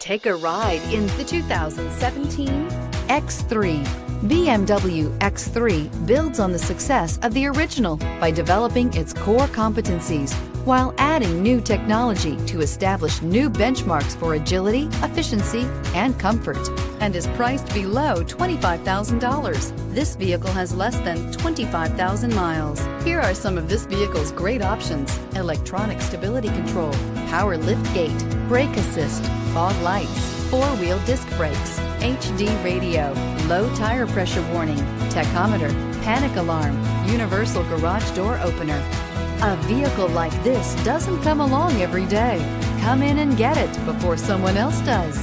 Take a ride in the 2017 X3. BMW X3 builds on the success of the original by developing its core competencies while adding new technology to establish new benchmarks for agility, efficiency, and comfort, and is priced below $25,000. This vehicle has less than 25,000 miles. Here are some of this vehicle's great options: electronic stability control, power liftgate, brake assist, fog lights, four-wheel disc brakes, HD radio, low tire pressure warning, tachometer, panic alarm, universal garage door opener. A vehicle like this doesn't come along every day. Come in and get it before someone else does.